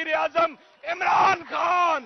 वजीर आजम इमरान खान।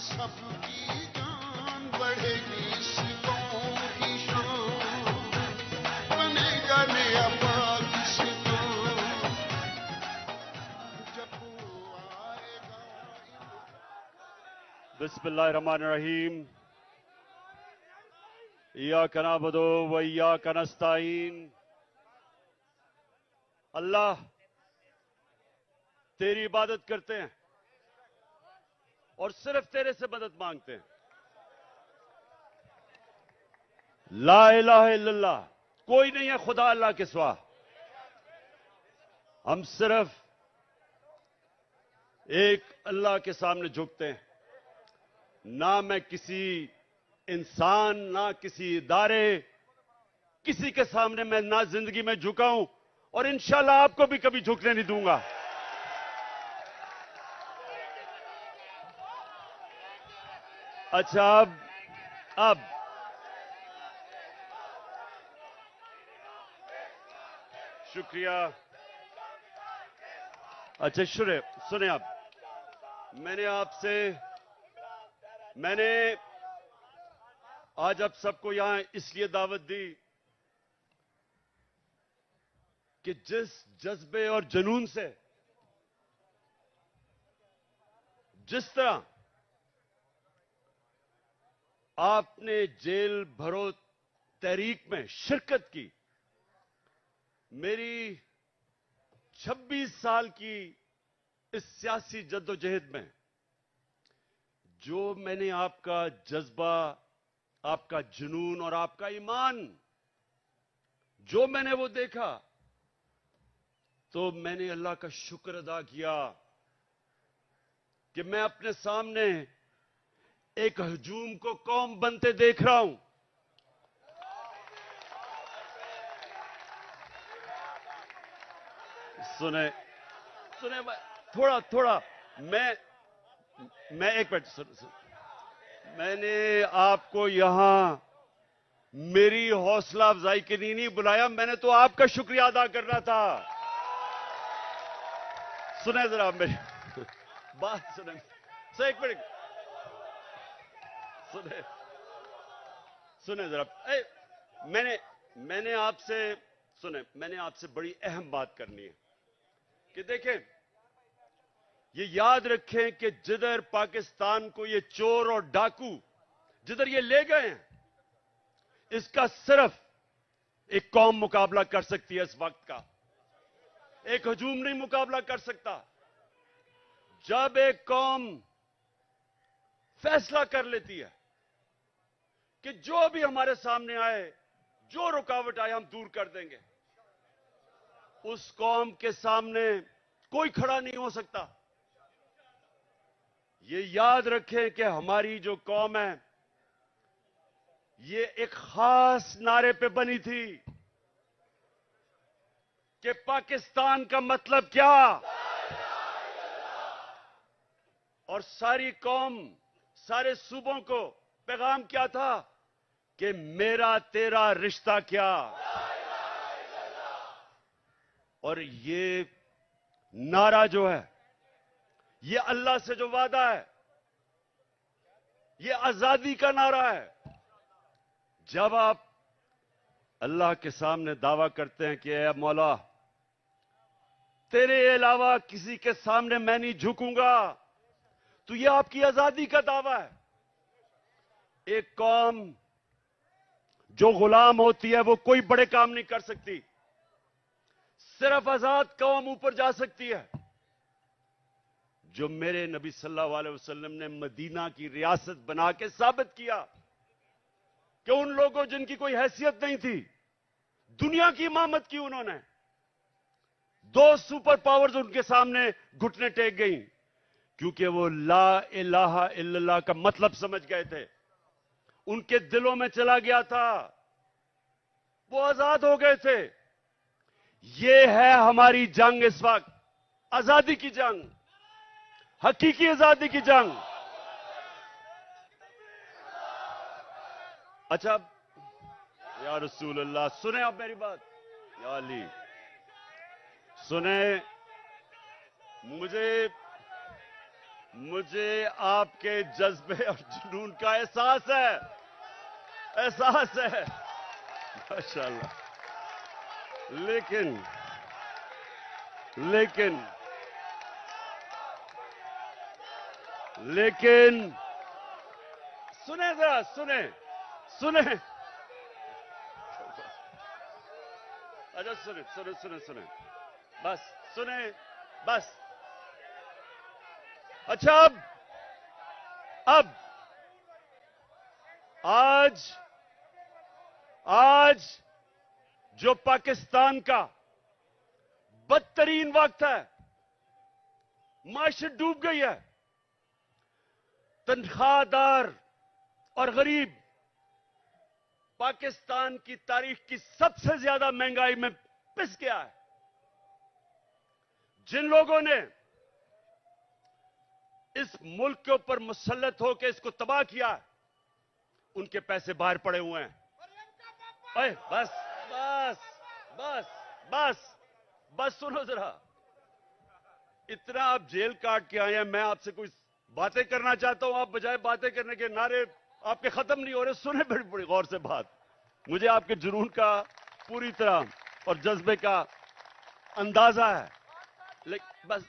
सबकी जान बढ़ेगी, सितों की शान बनेगा नया पाकिस्तान जब वो आएगा। बिस्मिल्लाहिर्रहमानिर्रहीम। इय्याका नअबुदु व इय्याका नस्तईन। अल्लाह तेरी इबादत करते हैं और सिर्फ तेरे से मदद मांगते हैं। ला इलाहा इल्लल्लाह, कोई नहीं है खुदा अल्लाह के सिवा। हम सिर्फ एक अल्लाह के सामने झुकते हैं। ना मैं किसी इंसान, ना किसी इदारे, किसी के सामने मैं ना जिंदगी में झुका हूं और इंशाल्लाह आपको भी कभी झुकने नहीं दूंगा। अच्छा, अब शुक्रिया। अच्छा सुने आप, मैंने आज आप सबको यहां इसलिए दावत दी कि जिस जज्बे और जुनून से, जिस तरह आपने जेल भरो तहरीक में शिरकत की, मेरी 26 साल की इस सियासी जद्दोजहद में जो मैंने आपका जज्बा, आपका जुनून और आपका ईमान जो मैंने वो देखा, तो मैंने अल्लाह का शुक्र अदा किया कि मैं अपने सामने एक हजूम को कौम बनते देख रहा हूं। सुने थोड़ा मैं एक मिनट मैंने आपको यहां मेरी हौसला अफजाई के लिए नहीं बुलाया, मैंने तो आपका शुक्रिया अदा करना था। सुने जरा मेरी बात, सुने एक मिनट, सुने जरा। मैंने आपसे बड़ी अहम बात करनी है कि देखें, ये याद रखें कि जिधर पाकिस्तान को ये चोर और डाकू जिधर ये ले गए हैं, इसका सिर्फ एक कौम मुकाबला कर सकती है। इस वक्त का एक हजूम नहीं मुकाबला कर सकता। जब एक कौम फैसला कर लेती है कि जो भी हमारे सामने आए, जो रुकावट आए, हम दूर कर देंगे, उस कौम के सामने कोई खड़ा नहीं हो सकता। ये याद रखें कि हमारी जो कौम है, ये एक खास नारे पे बनी थी कि पाकिस्तान का मतलब क्या, और सारी कौम, सारे सूबों को पैगाम क्या था कि मेरा तेरा रिश्ता क्या। और ये नारा जो है, ये अल्लाह से जो वादा है, ये आजादी का नारा है। जब आप अल्लाह के सामने दावा करते हैं कि ऐ मौला, तेरे अलावा किसी के सामने मैं नहीं झुकूंगा, तो यह आपकी आजादी का दावा है। एक कौम जो गुलाम होती है वो कोई बड़े काम नहीं कर सकती, सिर्फ आजाद कौम ऊपर जा सकती है। जो मेरे नबी सल्लल्लाहु अलैहि वसल्लम ने मदीना की रियासत बना के साबित किया कि उन लोगों जिनकी कोई हैसियत नहीं थी, दुनिया की इमामत की उन्होंने। 2 सुपर पावर्स उनके सामने घुटने टेक गई, क्योंकि वो ला इलाहा इल्लल्लाह का मतलब समझ गए थे, उनके दिलों में चला गया था, वो आजाद हो गए थे। ये है हमारी जंग इस वक्त, आजादी की जंग, हकीकी आजादी की जंग। अच्छा, या रसूल अल्लाह, सुने आप मेरी बात, या अली सुने। मुझे आपके जज्बे और जुनून का एहसास है, एहसास है माशाअल्लाह। लेकिन सुने जरा, सुने अच्छा, सुने बस, सुने बस। अच्छा, अब आज जो पाकिस्तान का बदतरीन वक्त है, माशत डूब गई है, तनख्वाहदार और गरीब पाकिस्तान की तारीख की सबसे ज्यादा महंगाई में पिस गया है। जिन लोगों ने इस मुल्क के ऊपर मुसल्लत होकर इसको तबाह किया, उनके पैसे बाहर पड़े हुए हैं। अरे बस सुनो जरा, इतना आप जेल काट के आए हैं, मैं आपसे कुछ बातें करना चाहता हूं, आप बजाय बातें करने के नारे आपके खत्म नहीं हो रहे। सुने बड़ी बड़ी गौर से बात, मुझे आपके जुनून का पूरी तरह और जज्बे का अंदाजा है, लेकिन बस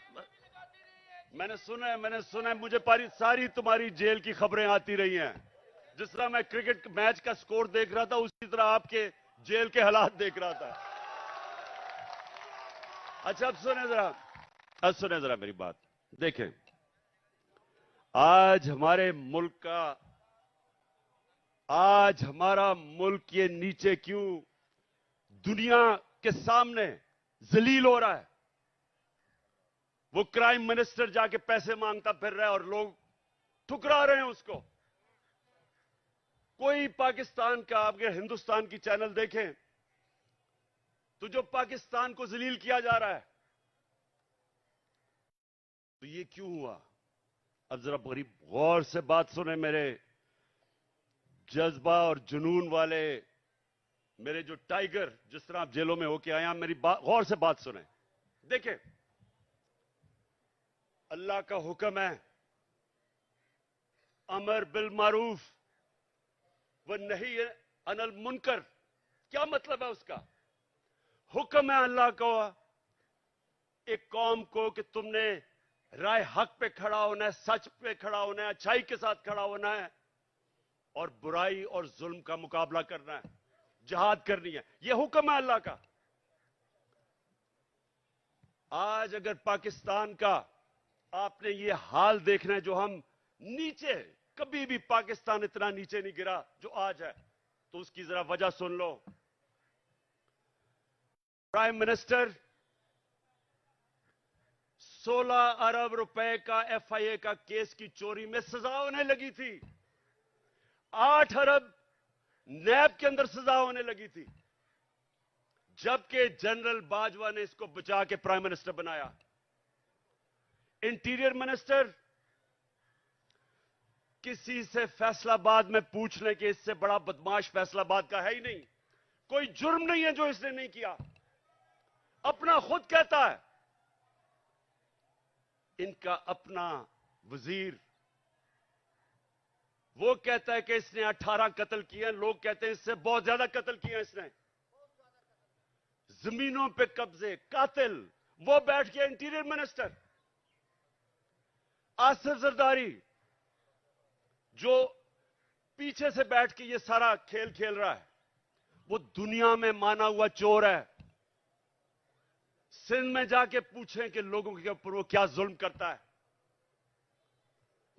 मैंने सुना है, मुझे सारी तुम्हारी जेल की खबरें आती रही हैं। जिस तरह मैं क्रिकेट मैच का स्कोर देख रहा था, उसी तरह आपके जेल के हालात देख रहा था। अच्छा, अब सुने जरा मेरी बात। देखें, आज हमारा मुल्क ये नीचे क्यों दुनिया के सामने जलील हो रहा है? वो क्राइम मिनिस्टर जाके पैसे मांगता फिर रहा है और लोग ठुकरा रहे हैं उसको। कोई पाकिस्तान का, आप अगर हिंदुस्तान की चैनल देखें तो जो पाकिस्तान को जलील किया जा रहा है, तो ये क्यों हुआ? अब जरा बड़ी गौर से बात सुने, मेरे जज्बा और जुनून वाले, मेरे जो टाइगर, जिस तरह आप जेलों में होके आए हैं, मेरी गौर से बात सुने। देखें, अल्लाह का हुक्म है, अमर बिल मारूफ व नही अनिल मुनकर। क्या मतलब है उसका? हुक्म है अल्लाह को एक कौम को कि तुमने राय हक पे खड़ा होना है, सच पे खड़ा होना है, अच्छाई के साथ खड़ा होना है और बुराई और जुल्म का मुकाबला करना है, जिहाद करनी है। यह हुक्म है अल्लाह का। आज अगर पाकिस्तान का आपने ये हाल देखना है, जो हम नीचे, कभी भी पाकिस्तान इतना नीचे नहीं गिरा जो आज है, तो उसकी जरा वजह सुन लो। प्राइम मिनिस्टर 16 अरब रुपए का एफआईए का केस की चोरी में सजा होने लगी थी। 8 अरब नैब के अंदर सजा होने लगी थी, जबकि जनरल बाजवा ने इसको बचा के प्राइम मिनिस्टर बनाया। इंटीरियर मिनिस्टर किसी से फैसलाबाद में पूछ लें कि इससे बड़ा बदमाश फैसलाबाद का है ही नहीं। कोई जुर्म नहीं है जो इसने नहीं किया, अपना खुद कहता है। इनका अपना वजीर वो कहता है कि इसने 18 कत्ल किए हैं, लोग कहते हैं इससे बहुत ज्यादा कत्ल किए हैं इसने। जमीनों पे कब्जे, कातिल, वो बैठ गया इंटीरियर मिनिस्टर। आसिफ जरदारी जो पीछे से बैठ के ये सारा खेल खेल रहा है, वो दुनिया में माना हुआ चोर है। सिंध में जाके पूछें कि लोगों के ऊपर वो क्या जुल्म करता है।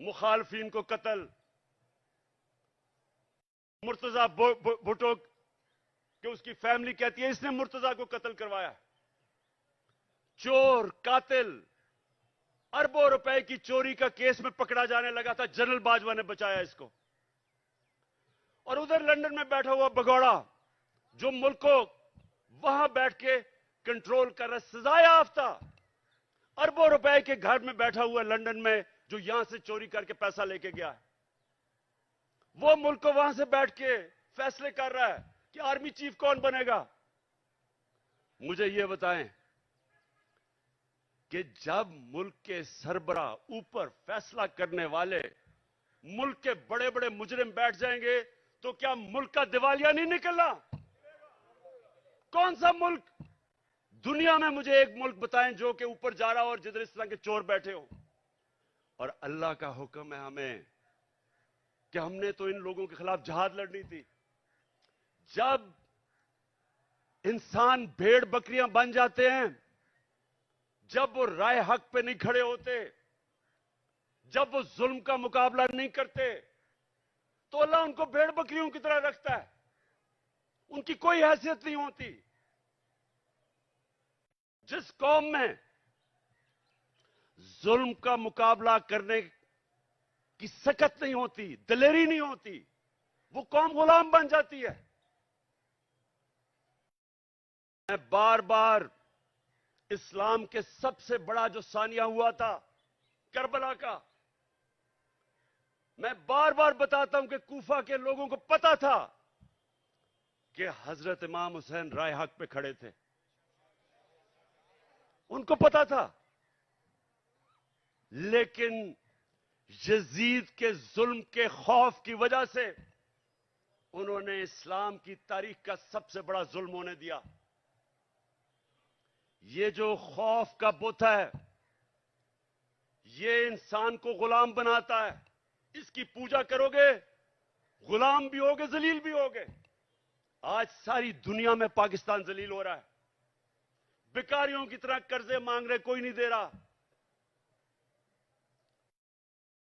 मुखालफिन को कत्ल, मुर्तजा भुट्टो कि उसकी फैमिली कहती है इसने मुर्तजा को कत्ल करवाया। चोर, कातिल, अरबों रुपए की चोरी का केस में पकड़ा जाने लगा था, जनरल बाजवा ने बचाया इसको। और उधर लंदन में बैठा हुआ भगौड़ा जो मुल्क को वहां बैठ के कंट्रोल कर रहा, सजा याफ्ता, अरबों रुपए के घर में बैठा हुआ लंदन में, जो यहां से चोरी करके पैसा लेके गया है, वो मुल्क को वहां से बैठ के फैसले कर रहा है कि आर्मी चीफ कौन बनेगा। मुझे यह बताएं कि जब मुल्क के सरबरा ऊपर फैसला करने वाले मुल्क के बड़े बड़े मुजरिम बैठ जाएंगे तो क्या मुल्क का दिवालिया नहीं निकलना? कौन सा मुल्क दुनिया में, मुझे एक मुल्क बताएं जो कि ऊपर जा रहा हो और जिधर इस तरह के चोर बैठे हो। और अल्लाह का हुक्म है हमें कि हमने तो इन लोगों के खिलाफ जहाद लड़नी थी। जब इंसान भेड़ बकरियां बन जाते हैं, जब वो राय हक पे नहीं खड़े होते, जब वो जुल्म का मुकाबला नहीं करते, तो अल्लाह उनको भेड़ बकरियों की तरह रखता है, उनकी कोई हैसियत नहीं होती। जिस कौम में जुल्म का मुकाबला करने की सकत नहीं होती, दिलेरी नहीं होती, वो कौम गुलाम बन जाती है। मैं बार बार इस्लाम के सबसे बड़ा जो सानिया हुआ था करबला का, मैं बार बार बताता हूं कि कूफा के लोगों को पता था कि हजरत इमाम हुसैन राय हक पे खड़े थे, उनको पता था। लेकिन यजीद के जुल्म के खौफ की वजह से उन्होंने इस्लाम की तारीख का सबसे बड़ा जुल्म होने दिया। ये जो खौफ का बुत है, ये इंसान को गुलाम बनाता है। इसकी पूजा करोगे, गुलाम भी होगे, जलील भी होगे। आज सारी दुनिया में पाकिस्तान जलील हो रहा है, भिखारियों की तरह कर्जे मांग रहे, कोई नहीं दे रहा,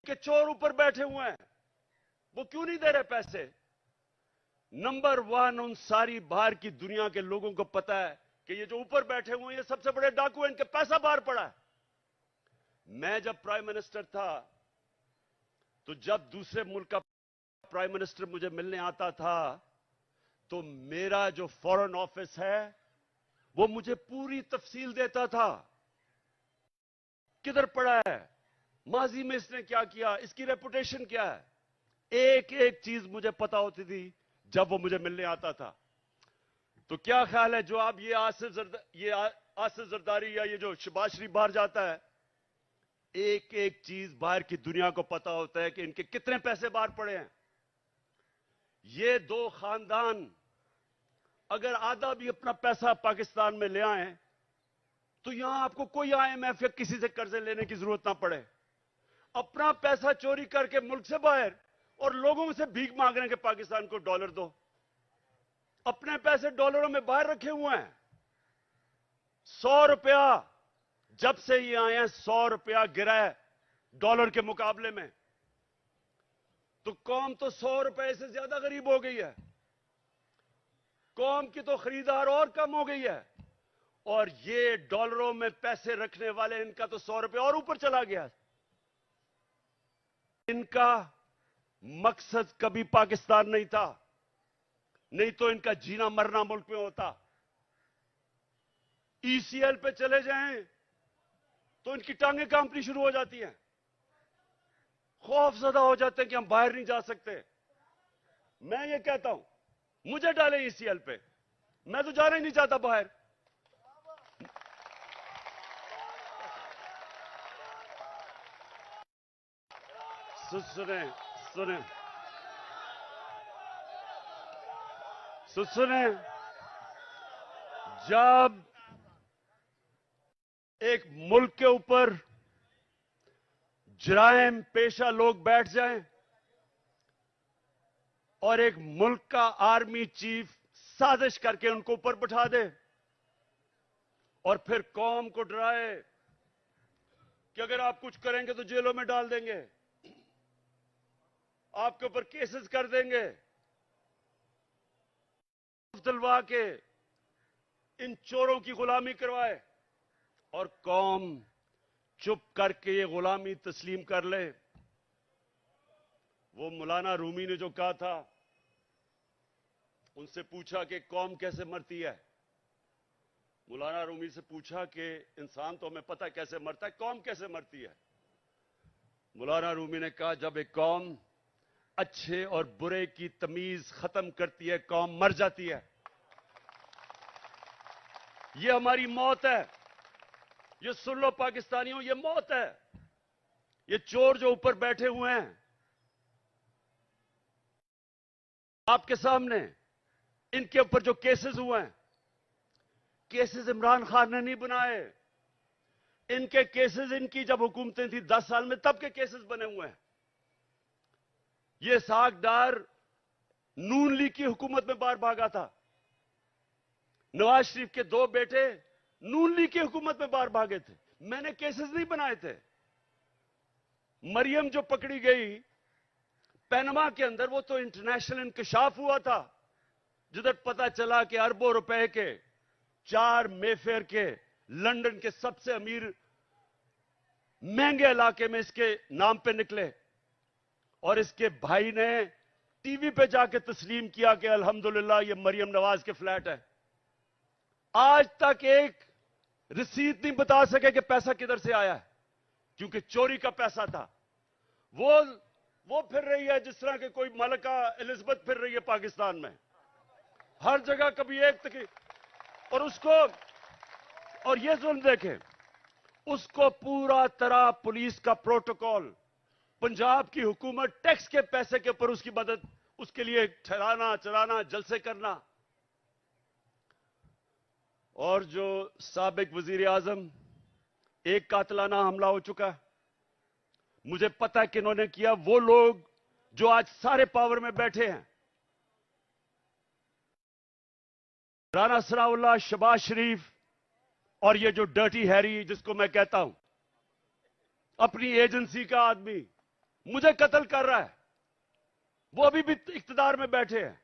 के चोर ऊपर बैठे हुए हैं, वो क्यों नहीं दे रहे पैसे? नंबर वन, उन सारी बाहर की दुनिया के लोगों को पता है कि ये जो ऊपर बैठे हुए हैं ये सबसे बड़े डाकू हैं, इनके पैसा बाहर पड़ा है। मैं जब प्राइम मिनिस्टर था तो जब दूसरे मुल्क का प्राइम मिनिस्टर मुझे मिलने आता था तो मेरा जो फॉरेन ऑफिस है वो मुझे पूरी तफसील देता था, किधर पड़ा है, माजी में इसने क्या किया, इसकी रेपुटेशन क्या है, एक एक चीज मुझे पता होती थी जब वो मुझे मिलने आता था। तो क्या ख्याल है, जो आप ये आसिफ जरदारी या ये जो शहबाज शरीफ बाहर जाता है, एक एक चीज बाहर की दुनिया को पता होता है कि इनके कितने पैसे बाहर पड़े हैं। ये दो खानदान अगर आधा भी अपना पैसा पाकिस्तान में ले आए तो यहां आपको कोई IMF या किसी से कर्जे लेने की जरूरत ना पड़े। अपना पैसा चोरी करके मुल्क से बाहर और लोगों से भीख मांग रहे हैं कि पाकिस्तान को डॉलर दो। अपने पैसे डॉलरों में बाहर रखे हुए हैं। 100 रुपया जब से ये आए हैं, 100 रुपया गिरा है डॉलर के मुकाबले में, तो कौम तो 100 रुपए से ज्यादा गरीब हो गई है। कौम की तो खरीदार और कम हो गई है, और ये डॉलरों में पैसे रखने वाले, इनका तो 100 रुपए और ऊपर चला गया। इनका मकसद कभी पाकिस्तान नहीं था, नहीं तो इनका जीना मरना मुल्क में होता। ECL पे चले जाएं तो इनकी टांगें कांपनी शुरू हो जाती हैं, खौफजदा हो जाते हैं कि हम बाहर नहीं जा सकते। मैं ये कहता हूं, मुझे डालें ECL पे, मैं तो जाना ही नहीं चाहता बाहर। सुने सुने सुने, जब एक मुल्क के ऊपर जराइम पेशा लोग बैठ जाएं और एक मुल्क का आर्मी चीफ साजिश करके उनको ऊपर बिठा दे और फिर कौम को डराए कि अगर आप कुछ करेंगे तो जेलों में डाल देंगे, आपके ऊपर केसेस कर देंगे। दिलवा के इन चोरों की गुलामी करवाए और कौम चुप करके ये गुलामी तस्लीम कर ले। वो मौलाना रूमी ने जो कहा था, उनसे पूछा कि कौम कैसे मरती है। मौलाना रूमी से पूछा कि इंसान तो हमें पता है कैसे मरता है, कौम कैसे मरती है। मौलाना रूमी ने कहा, जब एक कौम अच्छे और बुरे की तमीज खत्म करती है, कौम मर जाती है। ये हमारी मौत है। ये सुन लो पाकिस्तानियों, ये मौत है। ये चोर जो ऊपर बैठे हुए हैं आपके सामने, इनके ऊपर जो केसेस हुए हैं, केसेस इमरान खान ने नहीं बनाए। इनके केसेस, इनकी जब हुकूमतें थी 10 साल में, तब के केसेस बने हुए हैं। ये सागदार नून लीग की हुकूमत में बाहर भागा था। नवाज शरीफ के 2 बेटे नून लीग की हुकूमत में बाहर भागे थे। मैंने केसेस नहीं बनाए थे। मरियम जो पकड़ी गई पैनमा के अंदर, वो तो इंटरनेशनल इंकशाफ हुआ था, जिधर पता चला कि अरबों रुपए के 4 मेफेयर के लंदन के सबसे अमीर महंगे इलाके में इसके नाम पे निकले और इसके भाई ने टीवी पे जाके तस्लीम किया कि अल्हम्दुलिल्लाह ये मरियम नवाज के फ्लैट है। आज तक एक रसीद नहीं बता सके कि पैसा किधर से आया है, क्योंकि चोरी का पैसा था। वो फिर रही है जिस तरह के कोई मलका एलिजाबेथ फिर रही है पाकिस्तान में, हर जगह कभी एक तक। और उसको, और ये जुल्म देखें, उसको पूरा तरह पुलिस का प्रोटोकॉल, पंजाब की हुकूमत टैक्स के पैसे के ऊपर उसकी मदद, उसके लिए ठहराना चलाना, जलसे करना। और जो साबिक वजीर आजम, एक कातलाना हमला हो चुका है, मुझे पता है कि इन्होंने किया। वो लोग जो आज सारे पावर में बैठे हैं, राना सनाउल्लाह, शहबाज शरीफ और ये जो डर्टी हैरी जिसको मैं कहता हूं, अपनी एजेंसी का आदमी मुझे कत्ल कर रहा है। वो अभी भी इख्तिदार में बैठे हैं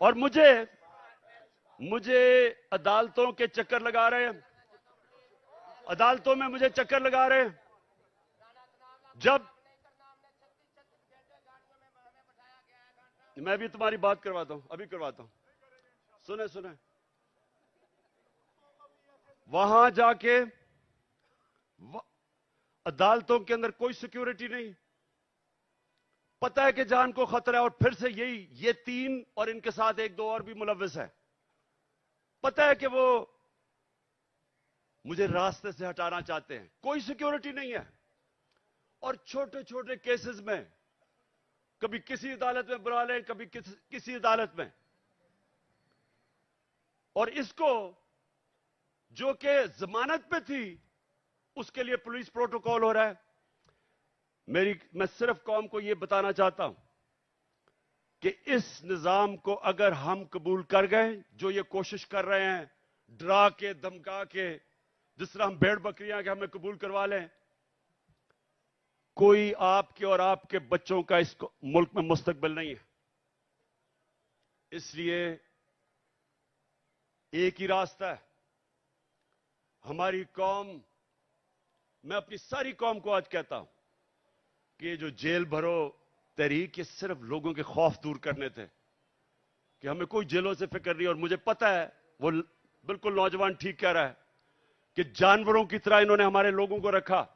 और मुझे अदालतों के चक्कर लगा रहे हैं, अदालतों में मुझे चक्कर लगा रहे हैं। जब मैं भी तुम्हारी बात करवाता हूं, अभी करवाता हूं, सुने। वहां जाके अदालतों के अंदर कोई सिक्योरिटी नहीं, पता है कि जान को खतरा है। और फिर से ये 3 और इनके साथ 1-2 और भी मुलव्विस है, पता है कि वो मुझे रास्ते से हटाना चाहते हैं। कोई सिक्योरिटी नहीं है। और छोटे छोटे केसेस में कभी किसी अदालत में बुला लें, कभी किसी अदालत में। और इसको जो कि जमानत पे थी, उसके लिए पुलिस प्रोटोकॉल हो रहा है। मैं सिर्फ कौम को यह बताना चाहता हूं कि इस निजाम को अगर हम कबूल कर गए, जो ये कोशिश कर रहे हैं डरा के धमका के, जिस तरह हम भेड़ बकरियां के हमें कबूल करवा लें, कोई आपके और आपके बच्चों का इस मुल्क में मुस्तकबिल नहीं है। इसलिए एक ही रास्ता है। हमारी कौम, मैं अपनी सारी कौम को आज कहता हूं कि ये जो जेल भरो तहरीक, ये सिर्फ लोगों के खौफ दूर करने थे कि हमें कोई जेलों से फिक्र नहीं। और मुझे पता है, वो बिल्कुल नौजवान ठीक कह रहा है कि जानवरों की तरह इन्होंने हमारे लोगों को रखा।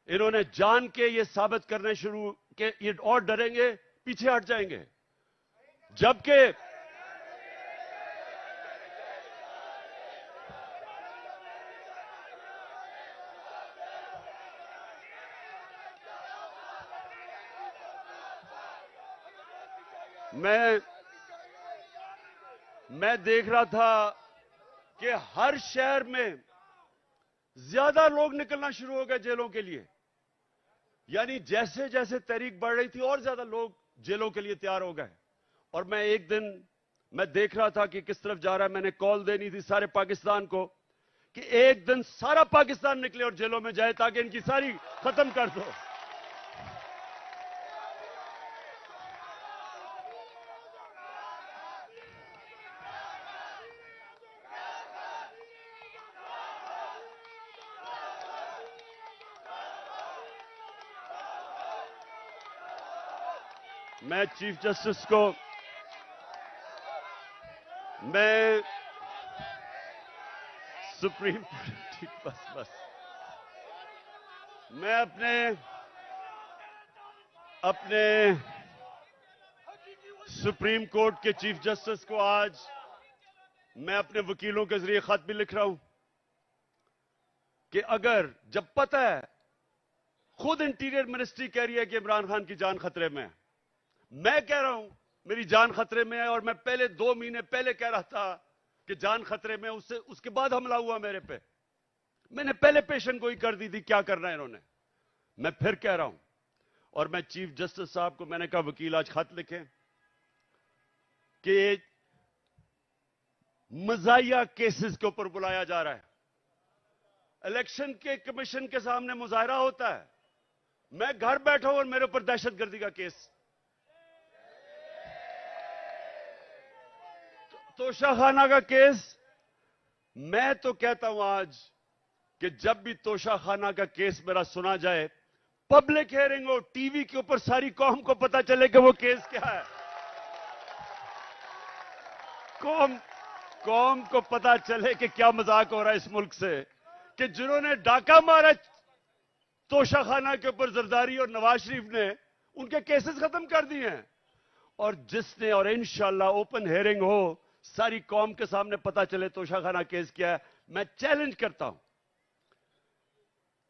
इन्होंने जान के ये साबित करने शुरू कि ये और डरेंगे, पीछे हट जाएंगे। जबकि मैं देख रहा था कि हर शहर में ज्यादा लोग निकलना शुरू हो गए जेलों के लिए। यानी जैसे जैसे तहरीक बढ़ रही थी और ज्यादा लोग जेलों के लिए तैयार हो गए। और मैं एक दिन मैं देख रहा था कि किस तरफ जा रहा है। मैंने कॉल देनी थी सारे पाकिस्तान को कि एक दिन सारा पाकिस्तान निकले और जेलों में जाए ताकि इनकी सारी खत्म कर दो। मैं चीफ जस्टिस को मैं सुप्रीम ठीक बस मैं अपने सुप्रीम कोर्ट के चीफ जस्टिस को आज मैं अपने वकीलों के जरिए खत भी लिख रहा हूं कि अगर जब पता है, खुद इंटीरियर मिनिस्ट्री कह रही है कि इमरान खान की जान खतरे में है, मैं कह रहा हूं मेरी जान खतरे में है, और मैं पहले 2 महीने पहले कह रहा था कि जान खतरे में, उसके बाद हमला हुआ मेरे पे। मैंने पहले पेशेंट गोई कर दी थी, क्या करना है इन्होंने। मैं फिर कह रहा हूं, और मैं चीफ जस्टिस साहब को मैंने कहा वकील आज खत लिखें कि मजाहिया केसेस के ऊपर बुलाया जा रहा है। इलेक्शन के कमीशन के सामने मुजाहरा होता है, मैं घर बैठा हूं और मेरे ऊपर दहशतगर्दी का केस। तोशाखाना का केस, मैं तो कहता हूं आज कि जब भी तोशाखाना का केस मेरा सुना जाए, पब्लिक हियरिंग हो, टीवी के ऊपर सारी कौम को पता चले कि वो केस क्या है। कौम को पता चले कि क्या मजाक हो रहा है इस मुल्क से, कि जिन्होंने डाका मारा तोशाखाना के ऊपर जरदारी और नवाज शरीफ ने, उनके केसेस खत्म कर दिए हैं। और जिसने, और इंशाल्लाह ओपन हियरिंग हो, सारी कौम के सामने पता चले तोशाखाना केस क्या है। मैं चैलेंज करता हूं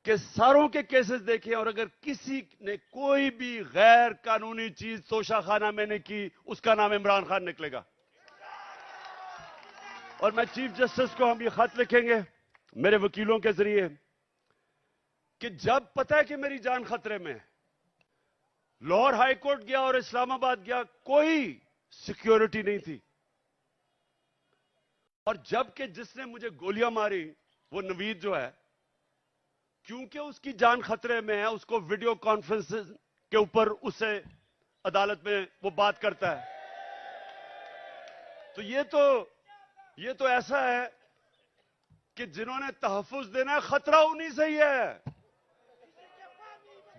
कि सारों के केसेस देखें, और अगर किसी ने कोई भी गैर कानूनी चीज तोशाखाना में नहीं की, उसका नाम इमरान खान निकलेगा। और मैं चीफ जस्टिस को हम ये खत लिखेंगे मेरे वकीलों के जरिए कि जब पता है कि मेरी जान खतरे में है, लाहौर हाई कोर्ट गया और इस्लामाबाद गया, कोई सिक्योरिटी नहीं थी। और जबकि जिसने मुझे गोलियां मारी वो नवीद जो है, क्योंकि उसकी जान खतरे में है, उसको वीडियो कॉन्फ्रेंस के ऊपर उसे अदालत में वो बात करता है। तो ये तो ऐसा है कि जिन्होंने तहफ्फुज देना है, खतरा उन्हीं से ही है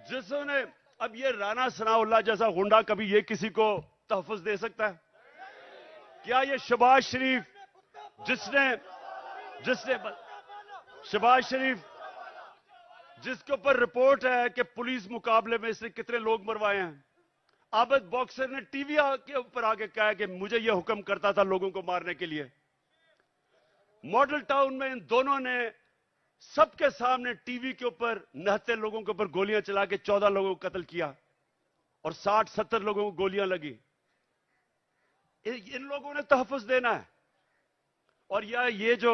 जिसने, अब ये राना सनाउल्लाह जैसा गुंडा कभी ये किसी को तहफ्फुज दे सकता है क्या? ये शहबाज शरीफ जिसने शहबाज शरीफ जिसके ऊपर रिपोर्ट है कि पुलिस मुकाबले में इसने कितने लोग मरवाए हैं, आबिद बॉक्सर ने टीवी के ऊपर आके कहा कि मुझे यह हुक्म करता था लोगों को मारने के लिए। मॉडल टाउन में इन दोनों ने सबके सामने टीवी के ऊपर नहते लोगों के ऊपर गोलियां चला के 14 लोगों को कत्ल किया और 60-70 लोगों को गोलियां लगी। इन लोगों ने तहफ्फुज देना है। और ये जो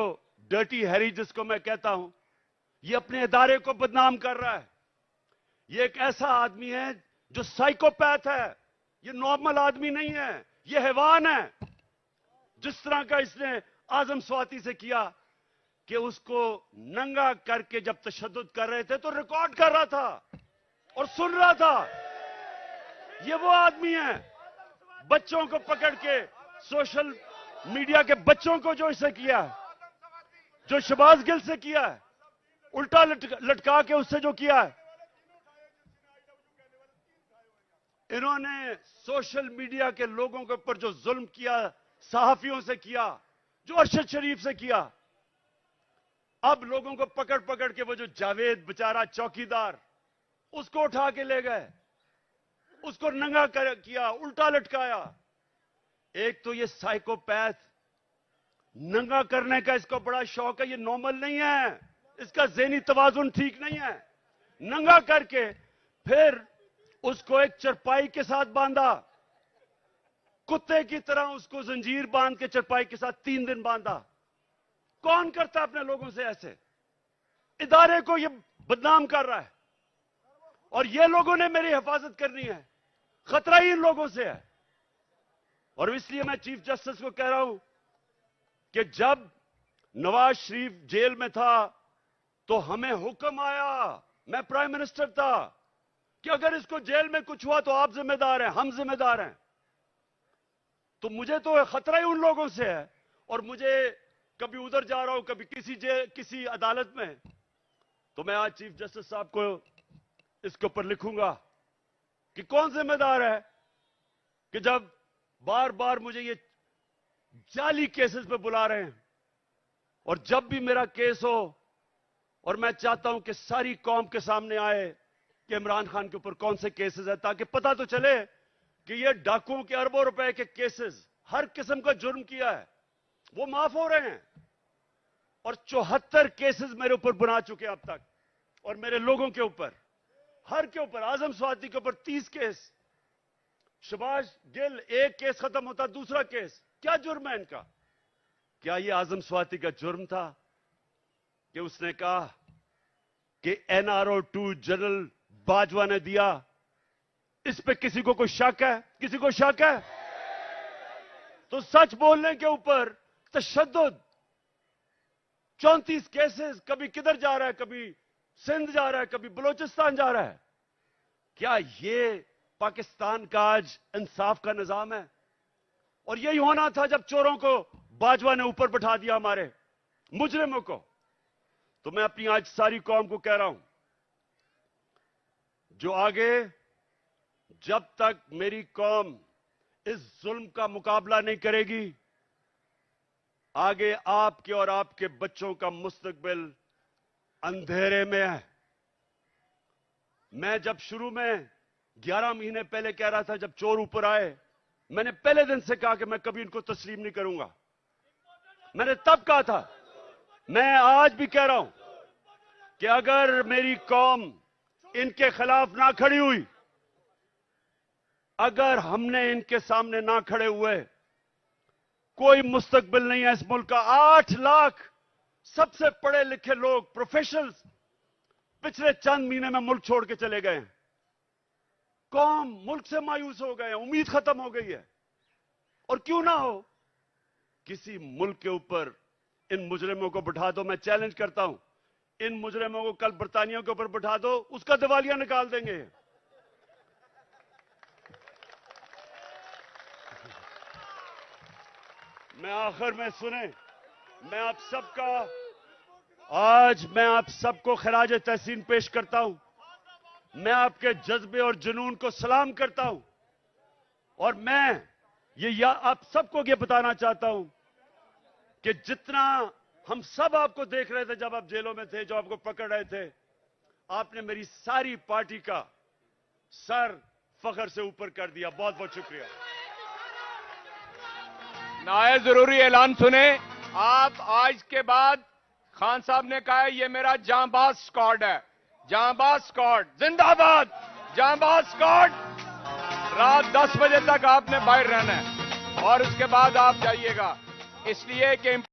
डर्टी हैरी जिसको मैं कहता हूं, ये अपने इदारे को बदनाम कर रहा है। ये एक ऐसा आदमी है जो साइकोपैथ है, ये नॉर्मल आदमी नहीं है, ये हैवान है। जिस तरह का इसने आजम स्वाति से किया कि उसको नंगा करके जब तशद्दुद कर रहे थे तो रिकॉर्ड कर रहा था और सुन रहा था। ये वो आदमी है, बच्चों को पकड़ के, सोशल मीडिया के बच्चों को जो इससे किया, जो शहबाज गिल से किया है, उल्टा लटका के उससे जो किया है। इन्होंने सोशल मीडिया के लोगों के ऊपर जो जुल्म किया, सहाफियों से किया, जो अरशद शरीफ से किया, अब लोगों को पकड़ पकड़ के वो जो जावेद बेचारा चौकीदार, उसको उठा के ले गए, उसको नंगा किया, उल्टा लटकाया। एक तो ये साइकोपैथ, नंगा करने का इसको बड़ा शौक है, ये नॉर्मल नहीं है, इसका ज़हनी तवाजुन ठीक नहीं है। नंगा करके फिर उसको एक चरपाई के साथ बांधा, कुत्ते की तरह उसको जंजीर बांध के चरपाई के साथ 3 दिन बांधा। कौन करता अपने लोगों से ऐसे? इदारे को ये बदनाम कर रहा है और ये लोगों ने मेरी हिफाजत करनी है। खतरा ही इन लोगों से है। और इसलिए मैं चीफ जस्टिस को कह रहा हूं कि जब नवाज शरीफ जेल में था तो हमें हुक्म आया, मैं प्राइम मिनिस्टर था, कि अगर इसको जेल में कुछ हुआ तो आप जिम्मेदार हैं, हम जिम्मेदार हैं। तो मुझे तो खतरा ही उन लोगों से है। और मुझे कभी उधर जा रहा हूं, कभी किसी अदालत में, तो मैं आज चीफ जस्टिस साहब को इसके ऊपर लिखूंगा कि कौन जिम्मेदार है कि जब बार बार मुझे ये जाली केसेस पे बुला रहे हैं। और जब भी मेरा केस हो, और मैं चाहता हूं कि सारी कौम के सामने आए कि इमरान खान के ऊपर कौन से केसेस है, ताकि पता तो चले कि ये डाकुओं के अरबों रुपए के केसेस, हर किस्म का जुर्म किया है, वो माफ हो रहे हैं। और 74 केसेस मेरे ऊपर बना चुके हैं अब तक, और मेरे लोगों के ऊपर, हर के ऊपर, आजम स्वाति के ऊपर 30 केस, शबाज गिल, एक केस खत्म होता दूसरा केस। क्या जुर्म है इनका? क्या ये आजम स्वाति का जुर्म था कि उसने कहा कि NRO 2 जनरल बाजवा ने दिया? इस पे किसी को कोई शक है? किसी को शक है? तो सच बोलने के ऊपर तशद्दुद, 34 केसेस, कभी किधर जा रहा है, कभी सिंध जा रहा है, कभी बलूचिस्तान जा रहा है। क्या ये पाकिस्तान का आज इंसाफ का निजाम है? और यही होना था जब चोरों को बाजवा ने ऊपर बैठा दिया, हमारे मुजरिमों को। तो मैं अपनी आज सारी कौम को कह रहा हूं, जो आगे, जब तक मेरी कौम इस जुल्म का मुकाबला नहीं करेगी, आगे आपके और आपके बच्चों का मुस्तकबिल अंधेरे में है। मैं जब शुरू में 11 महीने पहले कह रहा था, जब चोर ऊपर आए, मैंने पहले दिन से कहा कि मैं कभी इनको तस्लीम नहीं करूंगा। मैंने तब कहा था, मैं आज भी कह रहा हूं कि अगर मेरी कौम इनके खिलाफ ना खड़ी हुई, अगर हमने इनके सामने ना खड़े हुए, कोई मुस्तकबिल नहीं है इस मुल्क का। 8 लाख सबसे पढ़े लिखे लोग, प्रोफेशनल्स, पिछले चंद महीने में मुल्क छोड़ के चले गए हैं। कौम मुल्क से मायूस हो गए हैं, उम्मीद खत्म हो गई है। और क्यों ना हो, किसी मुल्क के ऊपर इन मुजरिमों को बिठा दो। मैं चैलेंज करता हूं, इन मुजरिमों को कल बरतानिया के ऊपर बिठा दो, उसका दिवालिया निकाल देंगे। मैं आखिर में सुने, मैं आप सबको खराज तहसीन पेश करता हूं। मैं आपके जज्बे और जुनून को सलाम करता हूं। और मैं आप सबको ये बताना चाहता हूं कि जितना हम सब आपको देख रहे थे जब आप जेलों में थे, जो आपको पकड़ रहे थे, आपने मेरी सारी पार्टी का सर फख्र से ऊपर कर दिया। बहुत बहुत शुक्रिया। नाए जरूरी ऐलान सुने। आप आज के बाद, खान साहब ने कहा है ये मेरा जांबाज स्क्वाड है, जांबाज स्क्वाड जिंदाबाद, जांबाज स्क्वाड। रात 10 बजे तक आपने बाहर रहना है और उसके बाद आप जाइएगा, इसलिए कि